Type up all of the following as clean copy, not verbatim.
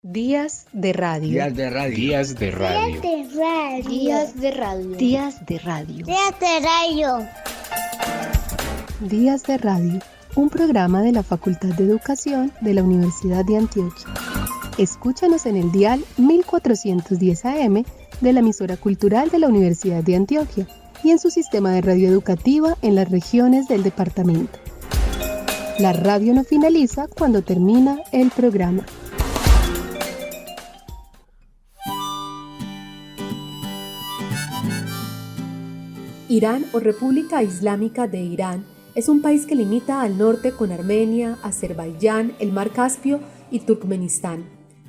Días de radio. Días de radio. Días de radio. Días de radio. Días de radio. Días de radio. Días de radio. Un programa de la Facultad de Educación de la Universidad de Antioquia. Escúchanos en el dial 1410 AM de la emisora cultural de la Universidad de Antioquia y en su sistema de radio educativa en las regiones del departamento. La radio no finaliza cuando termina el programa. Irán o República Islámica de Irán es un país que limita al norte con Armenia, Azerbaiyán, el Mar Caspio y Turkmenistán,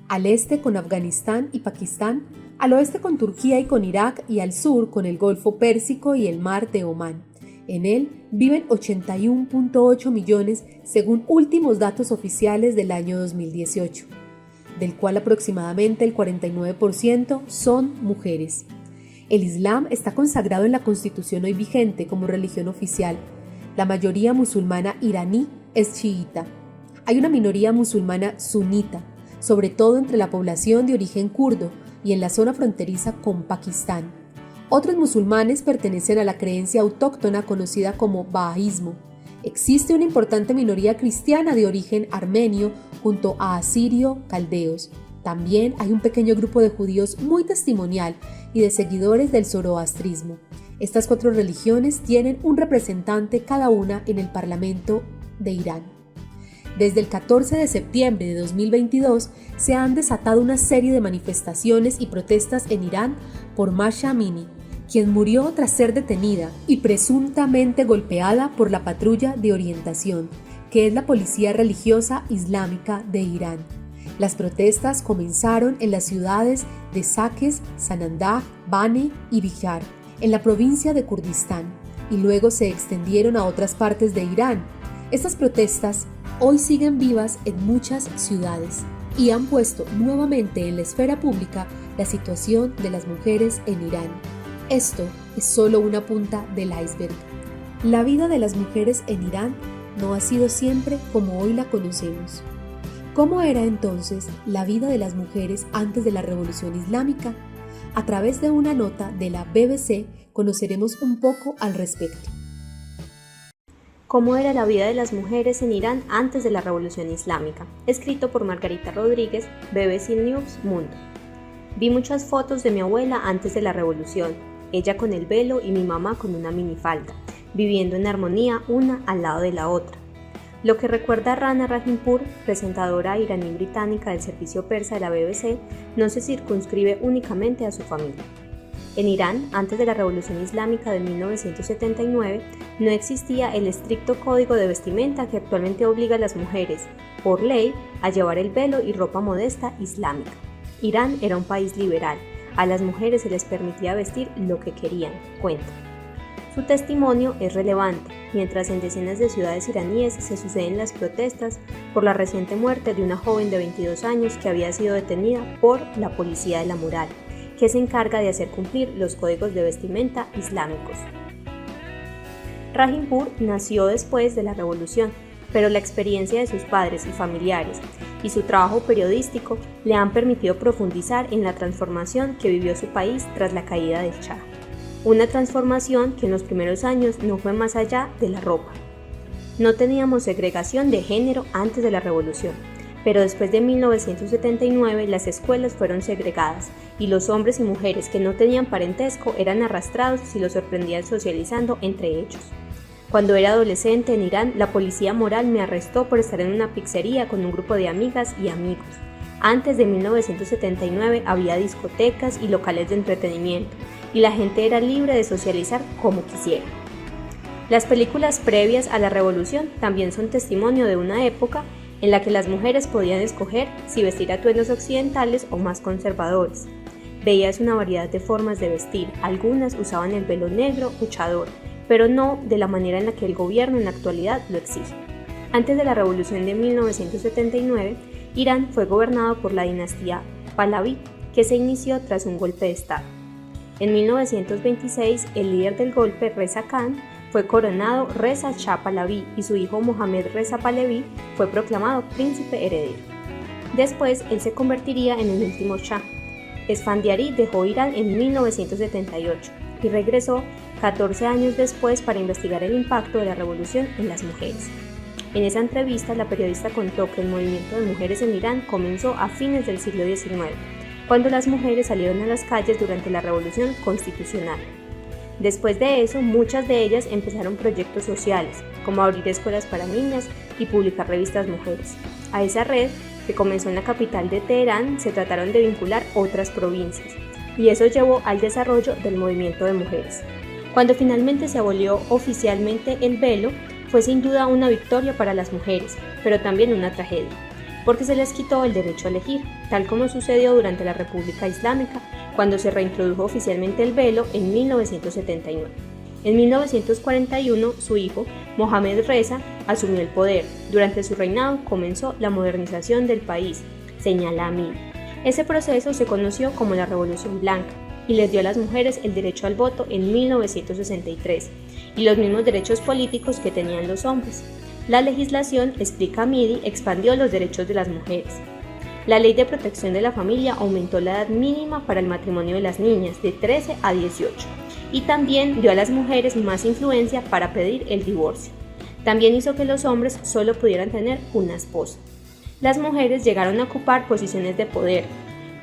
al este con Afganistán y Pakistán, al oeste con Turquía y con Irak y al sur con el Golfo Pérsico y el Mar de Omán. En él viven 81.8 millones según últimos datos oficiales del año 2018, del cual aproximadamente el 49% son mujeres. El Islam está consagrado en la Constitución hoy vigente como religión oficial. La mayoría musulmana iraní es chiita. Hay una minoría musulmana sunita, sobre todo entre la población de origen kurdo y en la zona fronteriza con Pakistán. Otros musulmanes pertenecen a la creencia autóctona conocida como bahaísmo. Existe una importante minoría cristiana de origen armenio junto a asirio-caldeos. También hay un pequeño grupo de judíos muy testimonial y de seguidores del zoroastrismo. Estas 4 religiones tienen un representante cada una en el Parlamento de Irán. Desde el 14 de septiembre de 2022 se han desatado una serie de manifestaciones y protestas en Irán por Mahsa Amini, quien murió tras ser detenida y presuntamente golpeada por la Patrulla de Orientación, que es la policía religiosa islámica de Irán. Las protestas comenzaron en las ciudades de Saqqez, Sanandaj, Bane y Bihar, en la provincia de Kurdistán, y luego se extendieron a otras partes de Irán. Estas protestas hoy siguen vivas en muchas ciudades y han puesto nuevamente en la esfera pública la situación de las mujeres en Irán. Esto es solo una punta del iceberg. La vida de las mujeres en Irán no ha sido siempre como hoy la conocemos. ¿Cómo era entonces la vida de las mujeres antes de la Revolución Islámica? A través de una nota de la BBC conoceremos un poco al respecto. ¿Cómo era la vida de las mujeres en Irán antes de la Revolución Islámica? Escrito por Margarita Rodríguez, BBC News Mundo. Vi muchas fotos de mi abuela antes de la Revolución, ella con el velo y mi mamá con una minifalda, viviendo en armonía una al lado de la otra. Lo que recuerda Rana Rahimpour, presentadora iraní-británica del servicio persa de la BBC, no se circunscribe únicamente a su familia. En Irán, antes de la Revolución Islámica de 1979, no existía el estricto código de vestimenta que actualmente obliga a las mujeres, por ley, a llevar el velo y ropa modesta islámica. Irán era un país liberal, a las mujeres se les permitía vestir lo que querían, cuenta. Su testimonio es relevante, mientras en decenas de ciudades iraníes se suceden las protestas por la reciente muerte de una joven de 22 años que había sido detenida por la Policía de la Moral, que se encarga de hacer cumplir los códigos de vestimenta islámicos. Rahimpour nació después de la revolución, pero la experiencia de sus padres y familiares y su trabajo periodístico le han permitido profundizar en la transformación que vivió su país tras la caída del Shah. Una transformación que en los primeros años no fue más allá de la ropa. No teníamos segregación de género antes de la revolución, pero después de 1979 las escuelas fueron segregadas y los hombres y mujeres que no tenían parentesco eran arrastrados si los sorprendían socializando entre ellos. Cuando era adolescente en Irán, la policía moral me arrestó por estar en una pizzería con un grupo de amigas y amigos. Antes de 1979 había discotecas y locales de entretenimiento, y la gente era libre de socializar como quisiera. Las películas previas a la revolución también son testimonio de una época en la que las mujeres podían escoger si vestir atuendos occidentales o más conservadores. Veías una variedad de formas de vestir, algunas usaban el velo negro o chador, pero no de la manera en la que el gobierno en la actualidad lo exige. Antes de la revolución de 1979, Irán fue gobernado por la dinastía Pahlaví, que se inició tras un golpe de estado. En 1926, el líder del golpe, Reza Khan, fue coronado Reza Shah Pahlaví y su hijo Mohammad Reza Pahlaví fue proclamado príncipe heredero. Después, él se convertiría en el último Shah. Esfandiari dejó Irán en 1978 y regresó 14 años después para investigar el impacto de la revolución en las mujeres. En esa entrevista, la periodista contó que el movimiento de mujeres en Irán comenzó a fines del siglo XIX, cuando las mujeres salieron a las calles durante la revolución constitucional. Después de eso, muchas de ellas empezaron proyectos sociales, como abrir escuelas para niñas y publicar revistas mujeres. A esa red, que comenzó en la capital de Teherán, se trataron de vincular otras provincias, y eso llevó al desarrollo del movimiento de mujeres. Cuando finalmente se abolió oficialmente el velo, fue sin duda una victoria para las mujeres, pero también una tragedia, porque se les quitó el derecho a elegir, tal como sucedió durante la República Islámica, cuando se reintrodujo oficialmente el velo en 1979. En 1941, su hijo, Mohammad Reza, asumió el poder. Durante su reinado comenzó la modernización del país, señala Amini. Ese proceso se conoció como la Revolución Blanca y les dio a las mujeres el derecho al voto en 1963 y los mismos derechos políticos que tenían los hombres. La legislación, explica Amini, expandió los derechos de las mujeres. La Ley de Protección de la Familia aumentó la edad mínima para el matrimonio de las niñas de 13 a 18 y también dio a las mujeres más influencia para pedir el divorcio. También hizo que los hombres solo pudieran tener una esposa. Las mujeres llegaron a ocupar posiciones de poder.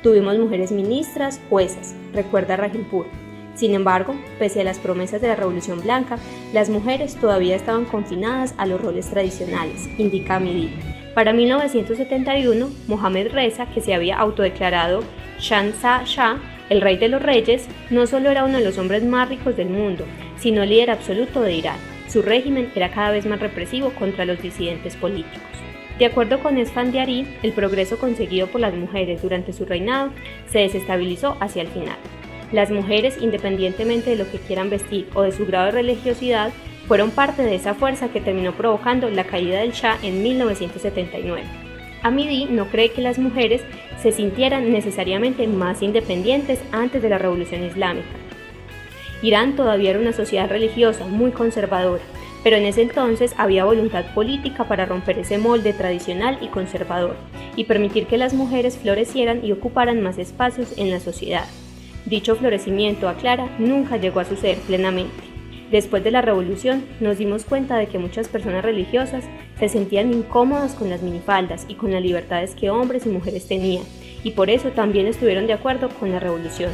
Tuvimos mujeres ministras, juezas, recuerda Rajimpur. Sin embargo, pese a las promesas de la Revolución Blanca, las mujeres todavía estaban confinadas a los roles tradicionales, indica Amini. Para 1971, Mohammad Reza, que se había autodeclarado Shansa Shah, el rey de los reyes, no solo era uno de los hombres más ricos del mundo, sino líder absoluto de Irán. Su régimen era cada vez más represivo contra los disidentes políticos. De acuerdo con Esfandiari, el progreso conseguido por las mujeres durante su reinado se desestabilizó hacia el final. Las mujeres, independientemente de lo que quieran vestir o de su grado de religiosidad, fueron parte de esa fuerza que terminó provocando la caída del Shah en 1979. Amini no cree que las mujeres se sintieran necesariamente más independientes antes de la Revolución Islámica. Irán todavía era una sociedad religiosa muy conservadora, pero en ese entonces había voluntad política para romper ese molde tradicional y conservador y permitir que las mujeres florecieran y ocuparan más espacios en la sociedad. Dicho florecimiento, aclara, nunca llegó a suceder plenamente. Después de la revolución, nos dimos cuenta de que muchas personas religiosas se sentían incómodas con las minifaldas y con las libertades que hombres y mujeres tenían, y por eso también estuvieron de acuerdo con la revolución.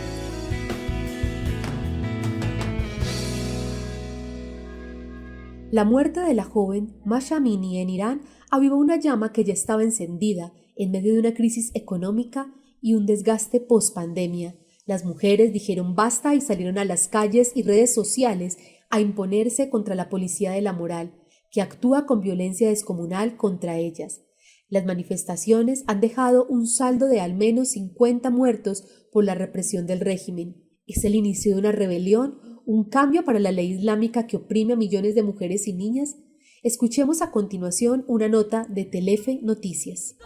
La muerte de la joven Mahsa Amini en Irán avivó una llama que ya estaba encendida en medio de una crisis económica y un desgaste post-pandemia. Las mujeres dijeron basta y salieron a las calles y redes sociales a imponerse contra la policía de la moral, que actúa con violencia descomunal contra ellas. Las manifestaciones han dejado un saldo de al menos 50 muertos por la represión del régimen. Es el inicio de una rebelión, un cambio para la ley islámica que oprime a millones de mujeres y niñas. Escuchemos a continuación una nota de Telefe Noticias.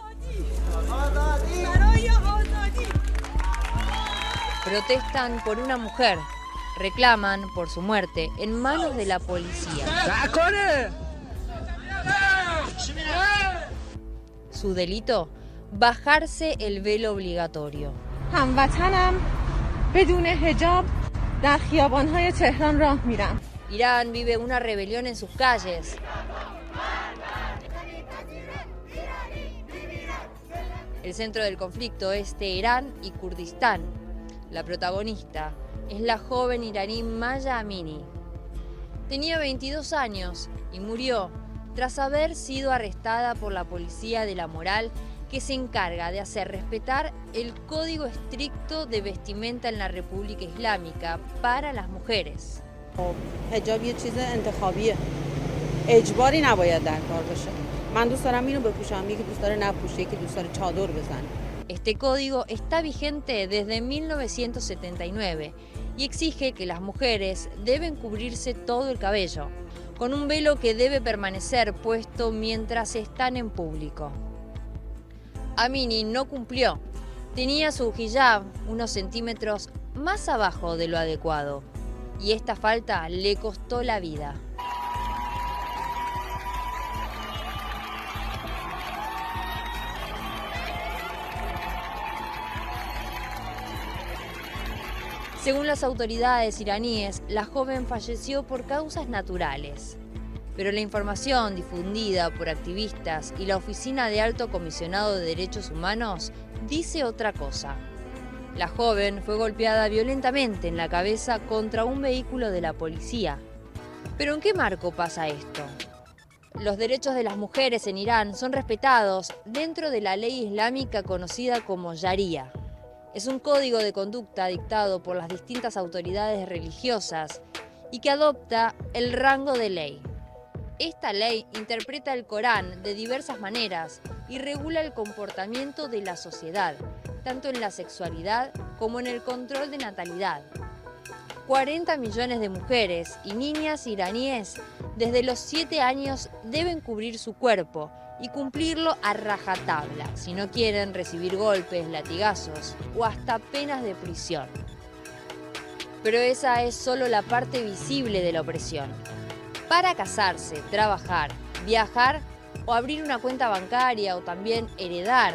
Protestan por una mujer, reclaman por su muerte en manos de la policía. Su delito, bajarse el velo obligatorio. Irán vive una rebelión en sus calles. El centro del conflicto es Teherán y Kurdistán. La protagonista es la joven iraní Mahsa Amini. Tenía 22 años y murió tras haber sido arrestada por la policía de la moral, que se encarga de hacer respetar el código estricto de vestimenta en la República Islámica para las mujeres. حجاب یه چیز انتخابیه. اجباری نباید در کار باشه. من دوست دارم اینو بپوشم، یکی دوست داره نپوشه، یکی دوست داره چادر بزنه. Este código está vigente desde 1979 y exige que las mujeres deben cubrirse todo el cabello, con un velo que debe permanecer puesto mientras están en público. Amini no cumplió. Tenía su hijab unos centímetros más abajo de lo adecuado y esta falta le costó la vida. Según las autoridades iraníes, la joven falleció por causas naturales. Pero la información difundida por activistas y la Oficina de Alto Comisionado de Derechos Humanos dice otra cosa. La joven fue golpeada violentamente en la cabeza contra un vehículo de la policía. ¿Pero en qué marco pasa esto? Los derechos de las mujeres en Irán son respetados dentro de la ley islámica conocida como Sharia. Es un código de conducta dictado por las distintas autoridades religiosas y que adopta el rango de ley. Esta ley interpreta el Corán de diversas maneras y regula el comportamiento de la sociedad, tanto en la sexualidad como en el control de natalidad. 40 millones de mujeres y niñas iraníes desde los 7 años deben cubrir su cuerpo y cumplirlo a rajatabla si no quieren recibir golpes, latigazos o hasta penas de prisión. Pero esa es solo la parte visible de la opresión. Para casarse, trabajar, viajar o abrir una cuenta bancaria o también heredar,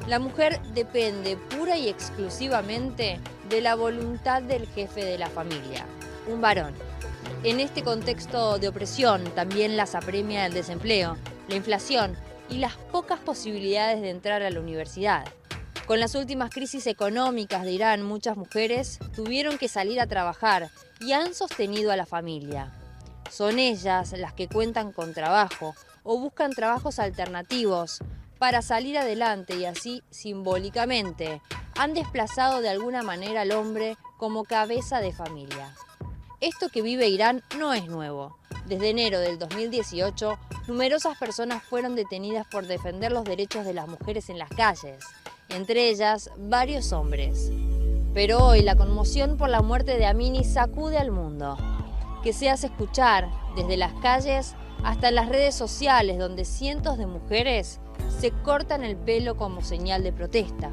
la mujer depende pura y exclusivamente de la voluntad del jefe de la familia, un varón. En este contexto de opresión también las apremia el desempleo, la inflación y las pocas posibilidades de entrar a la universidad. Con las últimas crisis económicas de Irán, muchas mujeres tuvieron que salir a trabajar y han sostenido a la familia. Son ellas las que cuentan con trabajo o buscan trabajos alternativos para salir adelante y así, simbólicamente, han desplazado de alguna manera al hombre como cabeza de familia. Esto que vive Irán no es nuevo. Desde enero del 2018, numerosas personas fueron detenidas por defender los derechos de las mujeres en las calles, entre ellas varios hombres. Pero hoy la conmoción por la muerte de Amini sacude al mundo, que se hace escuchar desde las calles hasta en las redes sociales, donde cientos de mujeres se cortan el pelo como señal de protesta.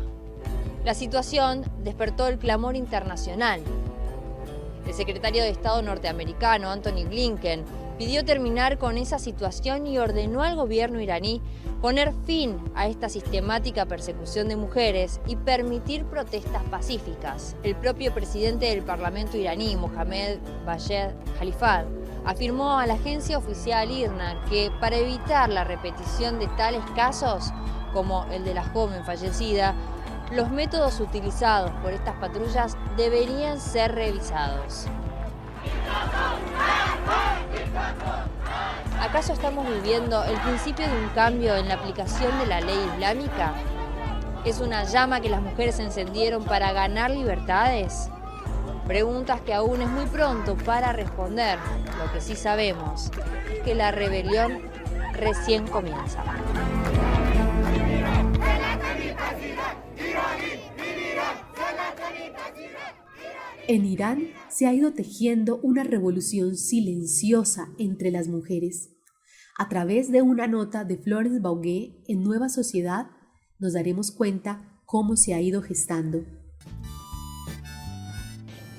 La situación despertó el clamor internacional. El secretario de Estado norteamericano, Antony Blinken, pidió terminar con esa situación y ordenó al gobierno iraní poner fin a esta sistemática persecución de mujeres y permitir protestas pacíficas. El propio presidente del Parlamento iraní, Mohammad Bagher Khalifad, afirmó a la agencia oficial IRNA que para evitar la repetición de tales casos, como el de la joven fallecida, los métodos utilizados por estas patrullas deberían ser revisados. ¿Acaso estamos viviendo el principio de un cambio en la aplicación de la ley islámica? ¿Es una llama que las mujeres encendieron para ganar libertades? Preguntas que aún es muy pronto para responder. Lo que sí sabemos es que la rebelión recién comienza. En Irán se ha ido tejiendo una revolución silenciosa entre las mujeres. A través de una nota de Florence Baugué en Nueva Sociedad, nos daremos cuenta cómo se ha ido gestando.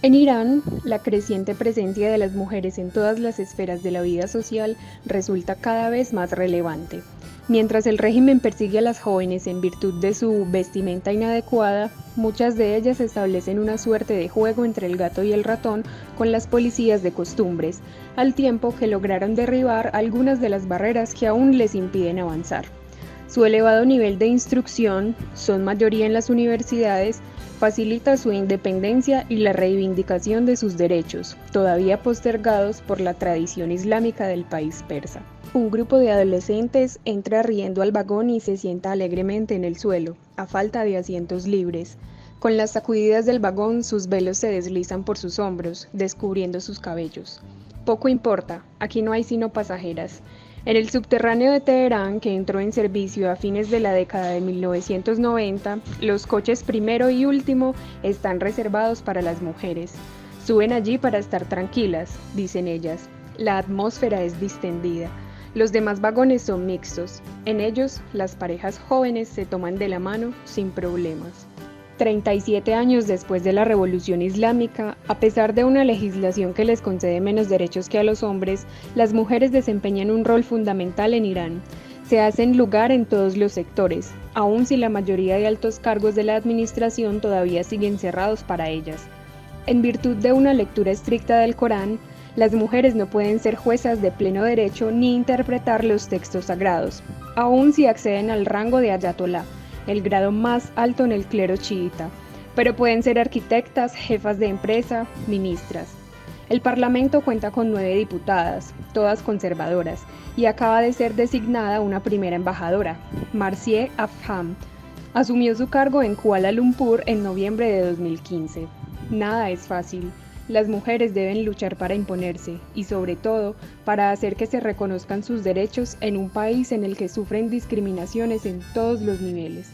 En Irán, la creciente presencia de las mujeres en todas las esferas de la vida social resulta cada vez más relevante. Mientras el régimen persigue a las jóvenes en virtud de su vestimenta inadecuada, muchas de ellas establecen una suerte de juego entre el gato y el ratón con las policías de costumbres, al tiempo que lograron derribar algunas de las barreras que aún les impiden avanzar. Su elevado nivel de instrucción, son mayoría en las universidades, facilita su independencia y la reivindicación de sus derechos, todavía postergados por la tradición islámica del país persa. Un grupo de adolescentes entra riendo al vagón y se sienta alegremente en el suelo, a falta de asientos libres. Con las sacudidas del vagón, sus velos se deslizan por sus hombros, descubriendo sus cabellos. Poco importa, aquí no hay sino pasajeras. En el subterráneo de Teherán, que entró en servicio a fines de la década de 1990, los coches primero y último están reservados para las mujeres. Suben allí para estar tranquilas, dicen ellas. La atmósfera es distendida. Los demás vagones son mixtos. En ellos, las parejas jóvenes se toman de la mano sin problemas. 37 años después de la Revolución Islámica, a pesar de una legislación que les concede menos derechos que a los hombres, las mujeres desempeñan un rol fundamental en Irán. Se hacen lugar en todos los sectores, aun si la mayoría de altos cargos de la administración todavía siguen cerrados para ellas. En virtud de una lectura estricta del Corán, las mujeres no pueden ser juezas de pleno derecho ni interpretar los textos sagrados, aun si acceden al rango de ayatolá, el grado más alto en el clero chiita, pero pueden ser arquitectas, jefas de empresa, ministras. El Parlamento cuenta con 9 diputadas, todas conservadoras, y acaba de ser designada una primera embajadora, Marcie Afham. Asumió su cargo en Kuala Lumpur en noviembre de 2015. Nada es fácil. Las mujeres deben luchar para imponerse y, sobre todo, para hacer que se reconozcan sus derechos en un país en el que sufren discriminaciones en todos los niveles.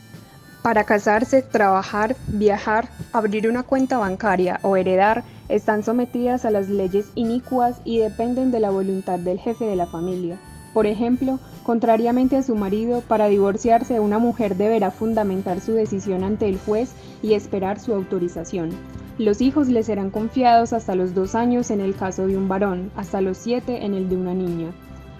Para casarse, trabajar, viajar, abrir una cuenta bancaria o heredar, están sometidas a las leyes inicuas y dependen de la voluntad del jefe de la familia. Por ejemplo, contrariamente a su marido, para divorciarse, una mujer deberá fundamentar su decisión ante el juez y esperar su autorización. Los hijos le serán confiados hasta los 2 años en el caso de un varón, hasta los 7 en el de una niña.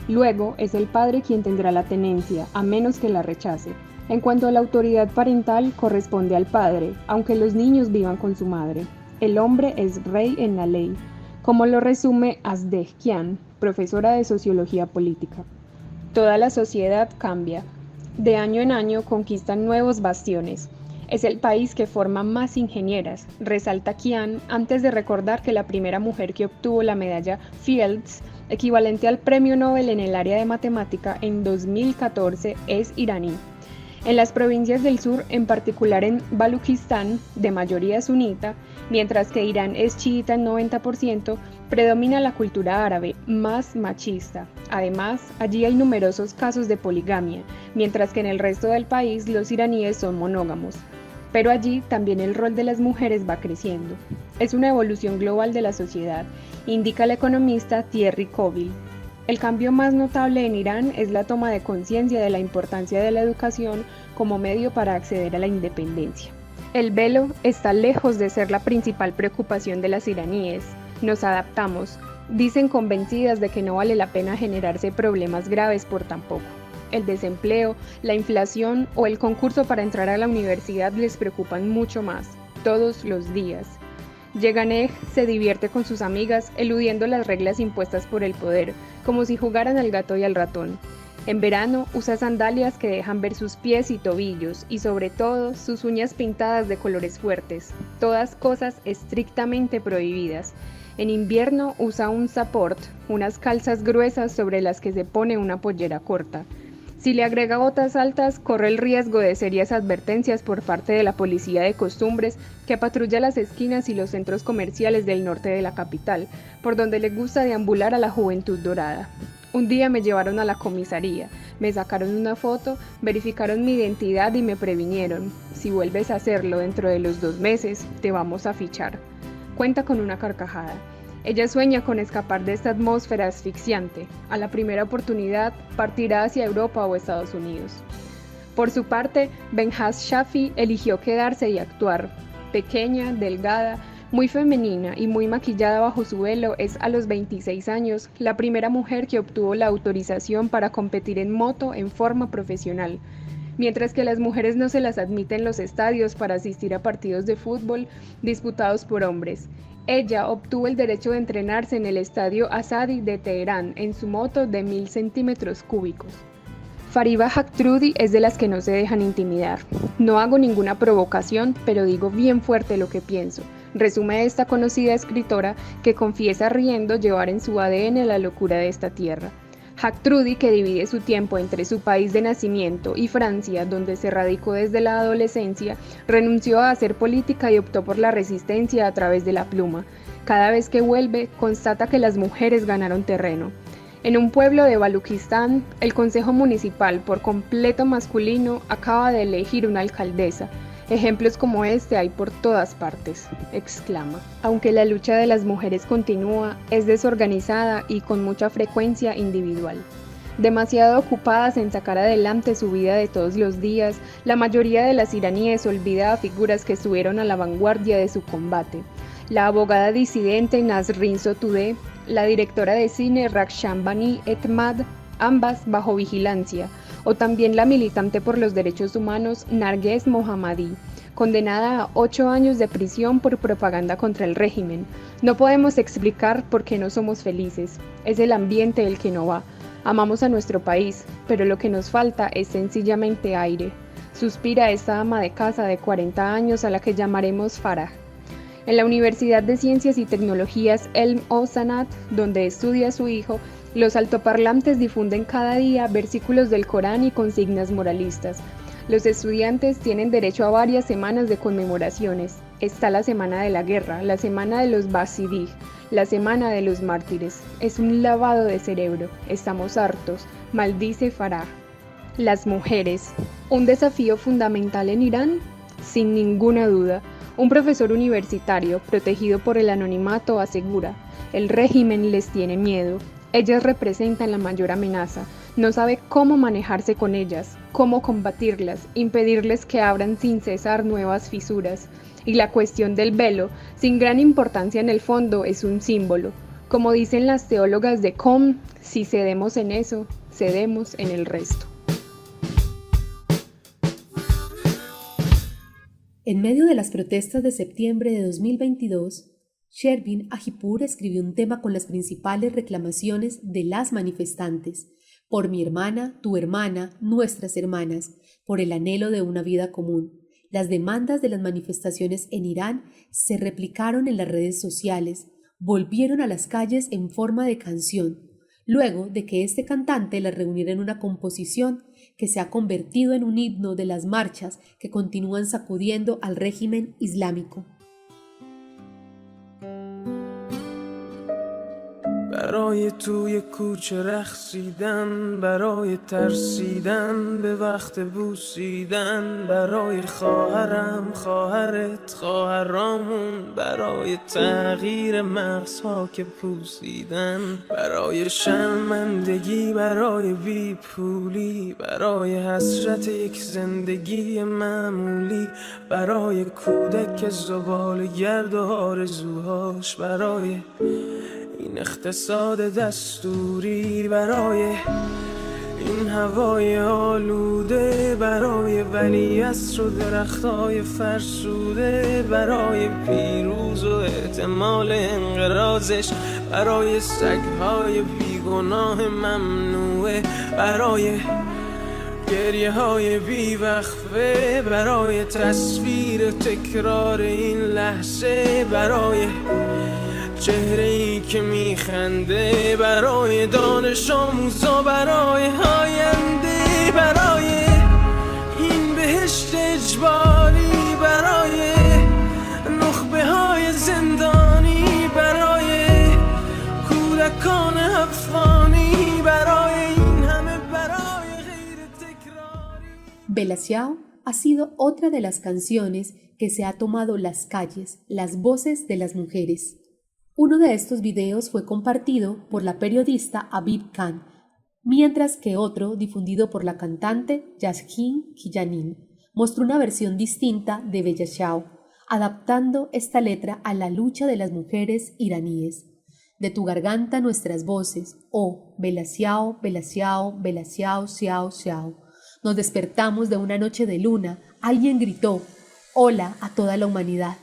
Luego, es el padre quien tendrá la tenencia, a menos que la rechace. En cuanto a la autoridad parental, corresponde al padre, aunque los niños vivan con su madre. El hombre es rey en la ley, como lo resume Asdeh-Kian, profesora de Sociología Política. Toda la sociedad cambia. De año en año conquistan nuevos bastiones. Es el país que forma más ingenieras, resalta Kian, antes de recordar que la primera mujer que obtuvo la medalla Fields, equivalente al premio Nobel en el área de matemática, en 2014 es iraní. En las provincias del sur, en particular en Baluchistán, de mayoría sunita, mientras que Irán es chiita en 90%, predomina la cultura árabe, más machista. Además, allí hay numerosos casos de poligamia, mientras que en el resto del país los iraníes son monógamos. Pero allí también el rol de las mujeres va creciendo. Es una evolución global de la sociedad, indica el economista Thierry Coville. El cambio más notable en Irán es la toma de conciencia de la importancia de la educación como medio para acceder a la independencia. El velo está lejos de ser la principal preocupación de las iraníes. Nos adaptamos, dicen convencidas de que no vale la pena generarse problemas graves por tan poco. El desempleo, la inflación o el concurso para entrar a la universidad les preocupan mucho más, todos los días. Yeganeh se divierte con sus amigas, eludiendo las reglas impuestas por el poder, como si jugaran al gato y al ratón. En verano usa sandalias que dejan ver sus pies y tobillos, y sobre todo sus uñas pintadas de colores fuertes, todas cosas estrictamente prohibidas. En invierno usa un support, unas calzas gruesas sobre las que se pone una pollera corta. Si le agrega botas altas, corre el riesgo de serias advertencias por parte de la policía de costumbres que patrulla las esquinas y los centros comerciales del norte de la capital, por donde le gusta deambular a la juventud dorada. Un día me llevaron a la comisaría, me sacaron una foto, verificaron mi identidad y me previnieron. Si vuelves a hacerlo dentro de los 2 meses, te vamos a fichar. Cuenta con una carcajada. Ella sueña con escapar de esta atmósfera asfixiante. A la primera oportunidad, partirá hacia Europa o Estados Unidos. Por su parte, Benhaz Shafi eligió quedarse y actuar. Pequeña, delgada, muy femenina y muy maquillada bajo su velo, es a los 26 años la primera mujer que obtuvo la autorización para competir en moto en forma profesional. Mientras que las mujeres no se las admite en los estadios para asistir a partidos de fútbol disputados por hombres. Ella obtuvo el derecho de entrenarse en el estadio Azadi de Teherán en su moto de 1000 centímetros cúbicos. Fariba Haktrudi es de las que no se dejan intimidar. No hago ninguna provocación, pero digo bien fuerte lo que pienso, resume esta conocida escritora que confiesa riendo llevar en su ADN la locura de esta tierra. Haktrudi, que divide su tiempo entre su país de nacimiento y Francia, donde se radicó desde la adolescencia, renunció a hacer política y optó por la resistencia a través de la pluma. Cada vez que vuelve, constata que las mujeres ganaron terreno. En un pueblo de Baluchistán, el consejo municipal, por completo masculino, acaba de elegir una alcaldesa. Ejemplos como este hay por todas partes, exclama. Aunque la lucha de las mujeres continúa, es desorganizada y con mucha frecuencia individual. Demasiado ocupadas en sacar adelante su vida de todos los días, la mayoría de las iraníes olvida a figuras que estuvieron a la vanguardia de su combate. La abogada disidente Nasrin Sotoudeh, la directora de cine Rakshan Bani Etmad, ambas bajo vigilancia, o también la militante por los derechos humanos Narges Mohammadi, condenada a 8 años de prisión por propaganda contra el régimen. No podemos explicar por qué no somos felices. Es el ambiente el que no va. Amamos a nuestro país, pero lo que nos falta es sencillamente aire. Suspira esta ama de casa de 40 años a la que llamaremos Farah. En la Universidad de Ciencias y Tecnologías Elm o Sanat, donde estudia su hijo, los altoparlantes difunden cada día versículos del Corán y consignas moralistas. Los estudiantes tienen derecho a varias semanas de conmemoraciones. Está la semana de la guerra, la semana de los Basidig, la semana de los mártires. Es un lavado de cerebro. Estamos hartos, maldice Farah. Las mujeres. ¿Un desafío fundamental en Irán? Sin ninguna duda. Un profesor universitario, protegido por el anonimato, asegura: el régimen les tiene miedo. Ellas representan la mayor amenaza. No sabe cómo manejarse con ellas, cómo combatirlas, impedirles que abran sin cesar nuevas fisuras. Y la cuestión del velo, sin gran importancia en el fondo, es un símbolo. Como dicen las teólogas de Qom, si cedemos en eso, cedemos en el resto. En medio de las protestas de septiembre de 2022, Shervin Ajipur escribió un tema con las principales reclamaciones de las manifestantes: por mi hermana, tu hermana, nuestras hermanas, por el anhelo de una vida común. Las demandas de las manifestaciones en Irán se replicaron en las redes sociales, volvieron a las calles en forma de canción, luego de que este cantante las reuniera en una composición que se ha convertido en un himno de las marchas que continúan sacudiendo al régimen islámico. برای توی کوچه رقصیدن، برای ترسیدن به وقت بوسیدن، برای خواهرم، خواهرت، خواهرامون، برای تغییر مغزها که پوسیدن، برای شرمندگی، برای بیپولی، برای حسرت یک زندگی معمولی، برای کودک زباله‌گرد و آرزوهاش، برای این اقتصاد دستوری، برای این هوای آلوده، برای ولیعصر و درختای فرسوده، برای پیروز و احتمال انقراضش، برای سگهای بیگناه ممنوعه، برای گریه های بیوقفه، برای تصویر تکرار این لحظه، برای چهره‌ای که میخنده، برای دانش آموزا، برای آینده، برای این بهشت اجباری، برای نخبه های زندانی، برای کودکان افغانی، برای این همه، برای غیر تکراری. Bella Ciao ha sido otra de las canciones que se ha tomado las calles, las voces de las mujeres. Uno de estos videos fue compartido por la periodista Habib Khan, mientras que otro, difundido por la cantante Yashin Kijanin, mostró una versión distinta de Bella Ciao, adaptando esta letra a la lucha de las mujeres iraníes. De tu garganta nuestras voces, oh, Bella Ciao, Bella Ciao, Bella Ciao, Ciao, Ciao. Nos despertamos de una noche de luna, alguien gritó, hola a toda la humanidad.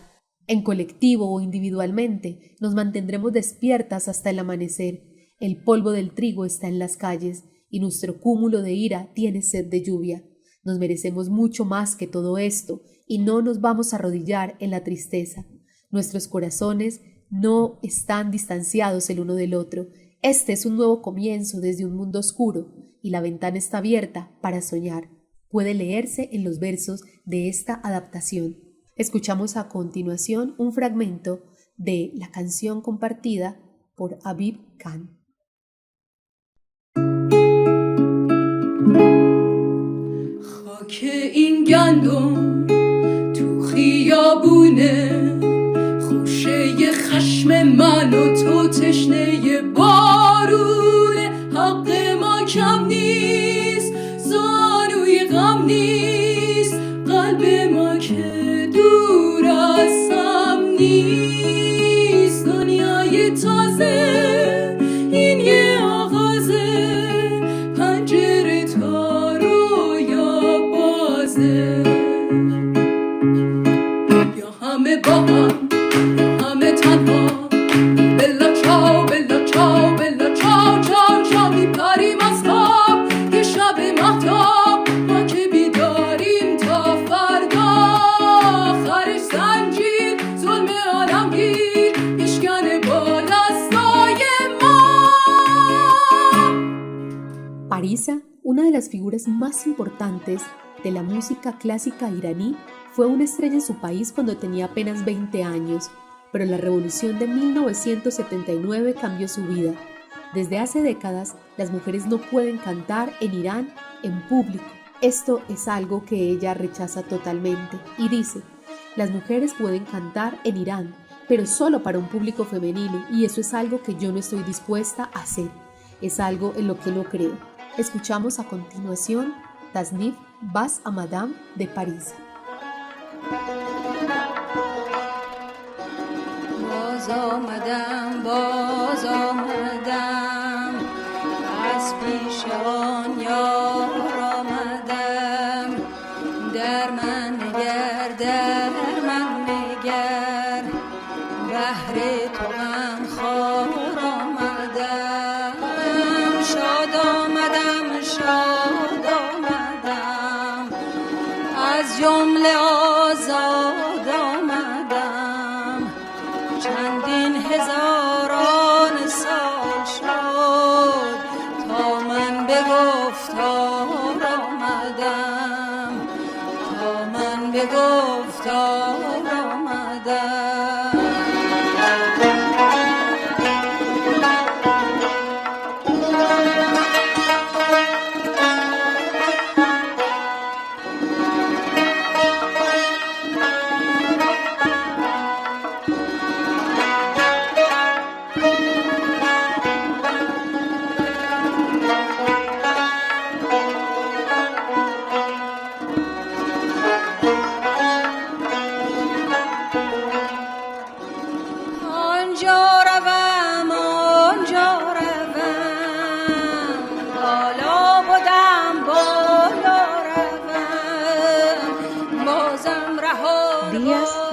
En colectivo o individualmente, nos mantendremos despiertas hasta el amanecer. El polvo del trigo está en las calles y nuestro cúmulo de ira tiene sed de lluvia. Nos merecemos mucho más que todo esto y no nos vamos a arrodillar en la tristeza. Nuestros corazones no están distanciados el uno del otro. Este es un nuevo comienzo desde un mundo oscuro y la ventana está abierta para soñar. Puede leerse en los versos de esta adaptación. Escuchamos a continuación un fragmento de la canción compartida por Habib Khan. خاک این گندم تو خیابونه، خوشه خشم من و تو تشنه بارونه، حق ما کم نیست، زانوی غم نیست، قلب ما که دور از هم نیست، دنیای تازه این یه آغازه، پنجره تا رویا بازه. همه با هم همه تنها بلا چاو بلا چاو بلا چاو چاو چاو میپریم از خواب که شب مهتاب ما که بیداریم تا فردا آخرش زنجیر ظلم عالمگیر میشکنه با دستای ما. Parisa, una de las figuras más importantes de la música clásica iraní, fue una estrella en su país cuando tenía apenas 20 años, pero la revolución de 1979 cambió su vida. Desde hace décadas, las mujeres no pueden cantar en Irán en público. Esto es algo que ella rechaza totalmente y dice, las mujeres pueden cantar en Irán, pero solo para un público femenino, y eso es algo que yo no estoy dispuesta a hacer. Es algo en lo que no creo. Escuchamos a continuación Tasnif Bas Amadam de Parisa. باز آمدم از پیش آن یار آمدم در من نگر بهر تو من خوار آمدم شاد آمدم از جمله آزاد آمدم چندین هزاران سال شد تا من به گفتار آمدم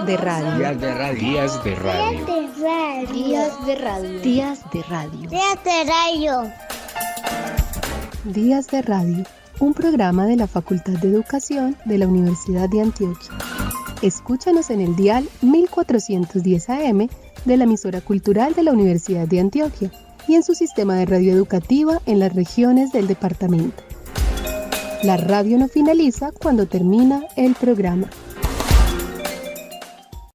de radio. Días de radio. Días de radio. Días de radio. Días de radio. Días de radio. Días de Radio, un programa de la Facultad de Educación de la Universidad de Antioquia. Escúchanos en el dial 1410 AM de la emisora cultural de la Universidad de Antioquia y en su sistema de radio educativa en las regiones del departamento. La radio no finaliza cuando termina el programa.